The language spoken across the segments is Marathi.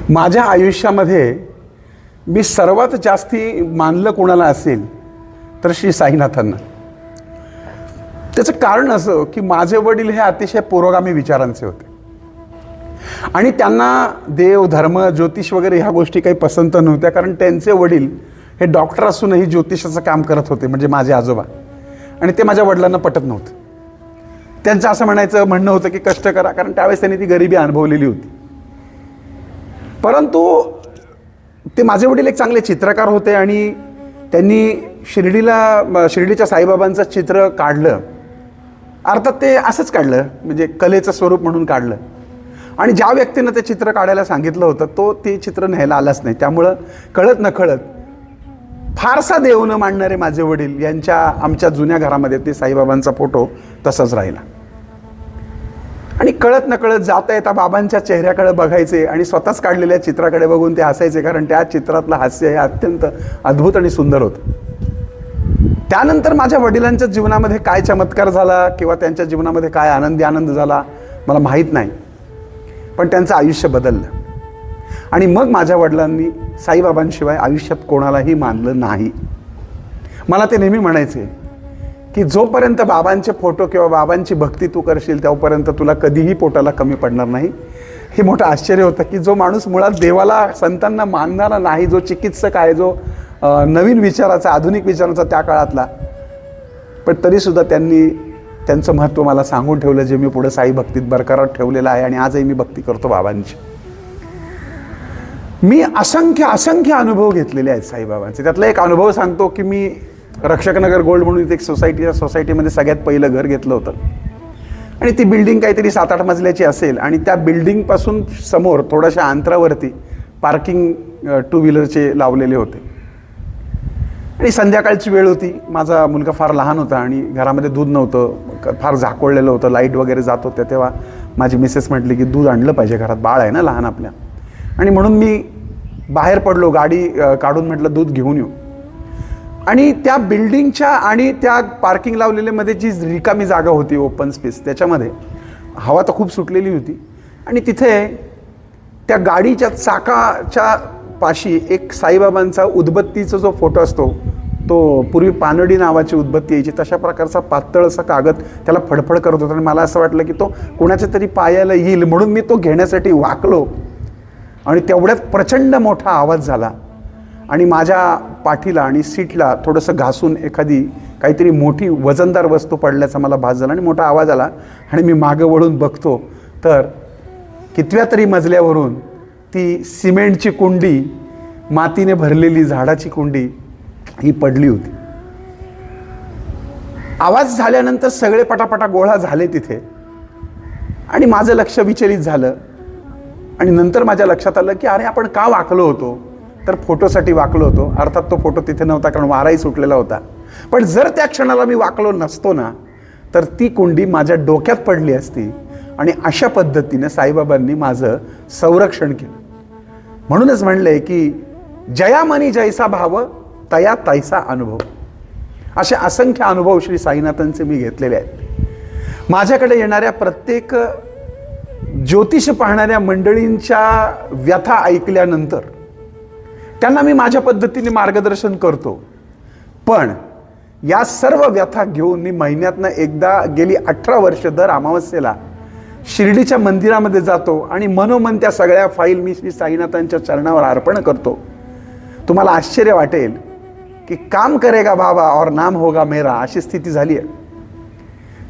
माझ्या आयुष्यामध्ये मी सर्वात जास्ती मानलं कोणाला असेल तर श्री साईनाथांना. त्याचं कारण असं की माझे वडील हे अतिशय पुरोगामी विचारांचे होते आणि त्यांना देव धर्म ज्योतिष वगैरे ह्या गोष्टी काही पसंत नव्हत्या, कारण त्यांचे वडील हे डॉक्टर असूनही ज्योतिषाचं काम करत होते, म्हणजे माझे आजोबा. आणि ते माझ्या वडिलांना पटत नव्हतं. त्यांचं असं म्हणणं होतं की कष्ट करा, कारण त्यावेळेस त्यांनी ती गरिबी अनुभवलेली होती. परंतु ते माझे वडील एक चांगले चित्रकार होते आणि त्यांनी शिर्डीच्या साईबाबांचं चित्र काढलं. अर्थात ते असंच काढलं, म्हणजे कलेचं स्वरूप म्हणून काढलं. आणि ज्या व्यक्तीनं ते चित्र काढायला सांगितलं होतं तो ते चित्र न्यायला आलाच नाही. त्यामुळं कळत नकळत फारसा देव न मानणारे माझे वडील यांच्या आमच्या जुन्या घरामध्ये ते साईबाबांचा फोटो तसाच राहिला. आणि कळत नकळत जाता येता बाबांच्या चेहऱ्याकडे बघायचे आणि स्वतःच काढलेल्या चित्राकडे बघून ते हसायचे, कारण त्या चित्रातलं हास्य हे अत्यंत अद्भुत आणि सुंदर होतं. त्यानंतर माझ्या वडिलांच्या जीवनामध्ये काय चमत्कार झाला किंवा त्यांच्या जीवनामध्ये काय आनंद झाला मला माहीत नाही, पण त्यांचं आयुष्य बदललं. आणि मग माझ्या वडिलांनी साईबाबांशिवाय आयुष्यात कोणालाही मानलं नाही. मला ते नेहमी म्हणायचे की जोपर्यंत बाबांचे फोटो किंवा बाबांची भक्ती तू करशील तोपर्यंत तुला कधीही पोटाला कमी पडणार नाही. हे मोठं आश्चर्य होतं की जो माणूस मुळात देवाला संतांना मानणारा नाही, जो चिकित्सक आहे, जो नवीन विचाराचा आधुनिक विचाराचा त्या काळातला, पण तरीसुद्धा त्यांनी त्यांचं महत्त्व मला सांगून ठेवलं, जे मी पुढे साई भक्तीत बरकरार ठेवलेलं आहे. आणि आजही मी भक्ती करतो बाबांची. मी असंख्य अनुभव घेतलेले आहेत साईबाबांचे. त्यातला एक अनुभव सांगतो की मी रक्षकनगर गोल्ड म्हणून एक सोसायटीमध्ये सगळ्यात पहिलं घर घेतलं होतं. आणि ती बिल्डिंग काहीतरी 7-8 मजल्याची असेल आणि त्या बिल्डिंगपासून समोर थोड्याशा अंतरावरती पार्किंग 2 व्हीलरचे लावलेले होते. आणि संध्याकाळची वेळ होती. माझा मुलगा फार लहान होता आणि घरामध्ये दूध नव्हतं, फार झाकोळलेलं होतं, लाईट वगैरे जात होत्या. तेव्हा माझी मिसेस म्हटली की दूध आणलं पाहिजे, घरात बाळ आहे ना लहान आपल्या. आणि म्हणून मी बाहेर पडलो, गाडी काढून म्हटलं दूध घेऊन येऊ. आणि त्या बिल्डिंगच्या आणि त्या पार्किंग लावलेल्यामध्ये जी रिकामी जागा होती, ओपन स्पेस, त्याच्यामध्ये हवा तर खूप सुटलेली होती. आणि तिथे त्या गाडीच्या चाकाच्या पाशी एक साईबाबांचा उदबत्तीचा जो फोटो असतो, तो पूर्वी पानडी नावाची उदबत्ती यायची, तशा प्रकारचा पातळ असा कागद त्याला फडफड करत होता. आणि मला असं वाटलं की तो कोणाच्या तरी पायाला येईल, म्हणून मी तो घेण्यासाठी वाकलो. आणि तेवढ्यात प्रचंड मोठा आवाज झाला आणि माझ्या पाठीला आणि सीटला थोडंसं घासून एखादी काहीतरी मोठी वजनदार वस्तू पडल्याचा मला भास झाला आणि मोठा आवाज आला. आणि मी मागं वळून बघतो तर कितव्या तरी मजल्यावरून ती सिमेंटची कुंडी, मातीने भरलेली झाडाची कुंडी ही पडली होती. आवाज झाल्यानंतर सगळे पटापटा गोळा झाले तिथे आणि माझं लक्ष विचलित झालं. आणि नंतर माझ्या लक्षात आलं की अरे आपण का वाकलो होतो, तर फोटोसाठी वाकलो होतो. अर्थात तो फोटो तिथे नव्हता, कारण वाराही सुटलेला होता. पण जर त्या क्षणाला मी वाकलो नसतो ना, तर ती कुंडी माझ्या डोक्यात पडली असती. आणि अशा पद्धतीने साईबाबांनी माझं संरक्षण केलं. म्हणूनच म्हणले की जया मनी जैसा भाव तया तैसा अनुभव. असे असंख्य अनुभव श्री साईनाथांचे मी घेतलेले आहेत. माझ्याकडे येणाऱ्या प्रत्येक ज्योतिष पाहणाऱ्या मंडळींच्या व्यथा ऐकल्यानंतर त्यांना मी माझ्या पद्धतीने मार्गदर्शन करतो. पण या सर्व व्यथा घेऊन मी महिन्यातनं एकदा गेली 18 वर्ष दर अमावस्येला शिर्डीच्या मंदिरामध्ये जातो आणि मनोमन त्या सगळ्या फाईल मी श्री साईनाथांच्या चरणावर अर्पण करतो. तुम्हाला आश्चर्य वाटेल की काम करेगा बाबा और नाम होगा मेरा, अशी स्थिती झाली आहे.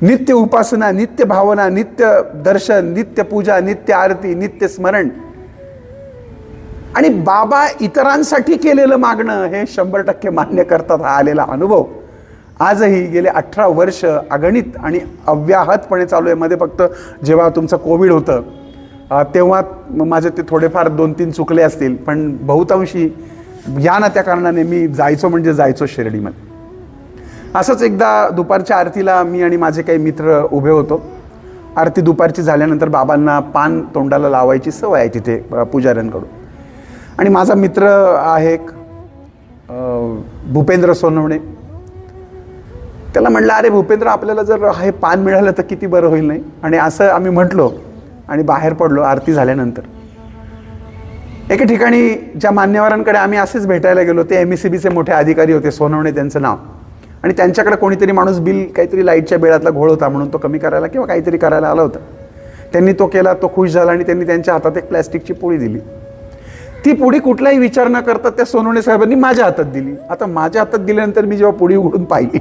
नित्य उपासना, नित्य भावना, नित्य दर्शन, नित्य पूजा, नित्य आरती, नित्य स्मरण. आणि बाबा इतरांसाठी केलेलं मागणं हे 100% मान्य करतात. हा आलेला अनुभव आजही गेले 18 वर्ष अगणित आणि अव्याहतपणे चालू आहे. मध्ये फक्त जेव्हा तुमचं कोविड होतं तेव्हा माझे ते थोडेफार 2-3 चुकले असतील, पण बहुतांशी या ना त्या कारणाने मी जायचो म्हणजे जायचो शिर्डीमध्ये. असंच एकदा दुपारच्या आरतीला मी आणि माझे काही मित्र उभे होतो. आरती दुपारची झाल्यानंतर बाबांना पान तोंडाला लावायची सवय आहे तिथे पुजाऱ्यांकडून. आणि माझा मित्र आहे भूपेंद्र सोनवणे. त्याला म्हटलं अरे भूपेंद्र, आपल्याला जर हे पान मिळालं तर किती बरं होईल नाही. आणि असं आम्ही म्हटलो आणि बाहेर पडलो आरती झाल्यानंतर. एके ठिकाणी ज्या मान्यवरांकडे आम्ही असेच भेटायला गेलो, ते MSEBचे मोठे अधिकारी होते, सोनवणे त्यांचं नाव. आणि त्यांच्याकडे कोणीतरी माणूस बिल काहीतरी लाईटच्या बिलातला घोळ होता म्हणून तो कमी करायला किंवा काहीतरी करायला आला होता. त्यांनी तो केला, तो खुश झाला आणि त्यांनी त्यांच्या हातात एक प्लॅस्टिकची पुडी दिली. ती पुडी कुठलाही विचार न करता त्या सोनवणे साहेबांनी माझ्या हातात दिली. आता माझ्या हातात दिल्यानंतर मी जेव्हा पुडी उघडून पाहिली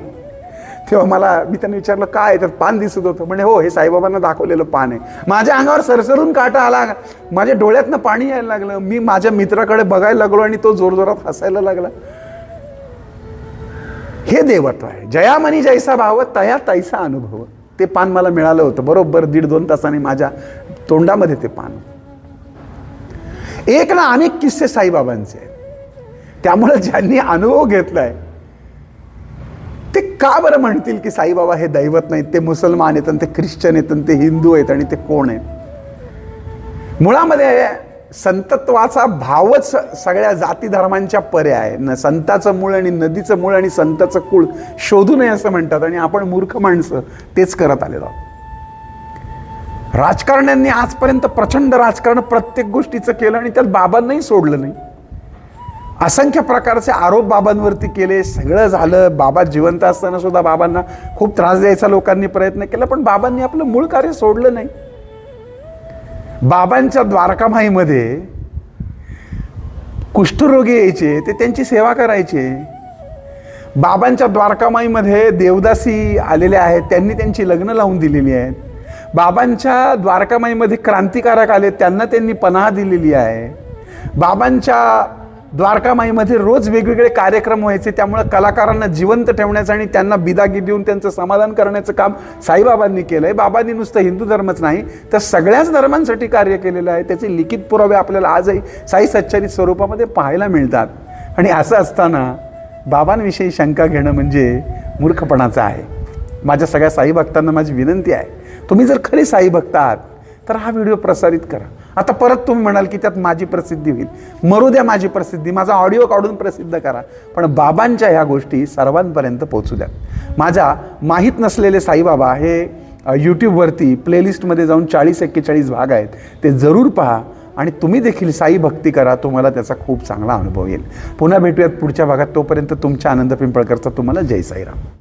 तेव्हा मी त्यांना विचारलं, काय तर पान दिसत होतं. म्हणजे हो, हे साईबाबांना दाखवलेलं पान आहे. माझ्या अंगावर सरसरून काटा आला, माझ्या डोळ्यातनं पाणी यायला लागलं. मी माझ्या मित्राकडे बघायला लागलो आणि तो जोरजोरात हसायला लागला. हे देवत्व आहे. जयामनी जैसा भाव तया तैसा अनुभव. ते पान मला मिळालं होतं. बरोबर 1.5-2 तासांनी माझ्या तोंडामध्ये ते पान. एक ना अनेक किस्से साईबाबांचे आहेत. त्यामुळे ज्यांनी अनुभव घेतलाय ते का बरं म्हणतील की साईबाबा हे दैवत नाहीत, ते मुसलमान आहेत आणि ते ख्रिश्चन आहेत आणि ते हिंदू आहेत आणि ते कोण आहेत? मुळामध्ये संतत्वाचा भावच सगळ्या जाती धर्मांच्या परे आहे. संताचं मूळ आणि नदीचं मूळ आणि संताचं कुळ शोधू नये असं म्हणतात आणि आपण मूर्ख माणसं तेच करत आलेलो आहोत. राजकारण्यांनी आजपर्यंत प्रचंड राजकारण प्रत्येक गोष्टीचं केलं आणि त्यात बाबांनाही सोडलं नाही. असंख्य प्रकारचे आरोप बाबांवरती केले, सगळं झालं. बाबा जिवंत असताना सुद्धा बाबांना खूप त्रास द्यायचा लोकांनी प्रयत्न केला, पण बाबांनी आपलं मूळ कार्य सोडलं नाही. बाबांच्या द्वारकामाईमध्ये कुष्ठरोगी यायचे, ते त्यांची सेवा करायचे. बाबांच्या द्वारकामाईमध्ये देवदासी आलेल्या आहेत, त्यांनी त्यांची लग्न लावून दिलेली आहेत. बाबांच्या द्वारकामाईमध्ये क्रांतिकारक आले, त्यांना त्यांनी पनाह दिलेली आहे. बाबांच्या द्वारकामाईमध्ये रोज वेगवेगळे कार्यक्रम व्हायचे, त्यामुळे कलाकारांना जिवंत ठेवण्याचं आणि त्यांना बिदागी देऊन त्यांचं समाधान करण्याचं काम साईबाबांनी केलंय. बाबांनी नुसतं हिंदू धर्मच नाही तर सगळ्याच धर्मांसाठी कार्य केलेलं आहे. त्याचे लिखित पुरावे आपल्याला आजही साई सच्चरित स्वरूपामध्ये पाहायला मिळतात. आणि असं असताना बाबांविषयी शंका घेणं म्हणजे मूर्खपणाचं आहे. माझ्या सगळ्या साई भक्तांना माझी विनंती आहे, तुम्ही जर खरे साई भक्त आहात तर हा व्हिडिओ प्रसारित करा. आता परत तुम्ही म्हणाल की त्यात माझी प्रसिद्धी होईल. मरू द्या माझी प्रसिद्धी, माझा ऑडिओ काढून प्रसिद्ध करा, पण बाबांच्या ह्या गोष्टी सर्वांपर्यंत पोहोचू द्या. माझ्या माहीत नसलेले साईबाबा हे यूट्यूबवरती प्लेलिस्टमध्ये जाऊन 40-41 भाग आहेत, ते जरूर पहा आणि तुम्ही देखील साई भक्ती करा. तुम्हाला त्याचा खूप चांगला अनुभव येईल. पुन्हा भेटूयात पुढच्या भागात. तोपर्यंत तुमच्या आनंद पिंपळकरचा तुम्हाला जय साईराम.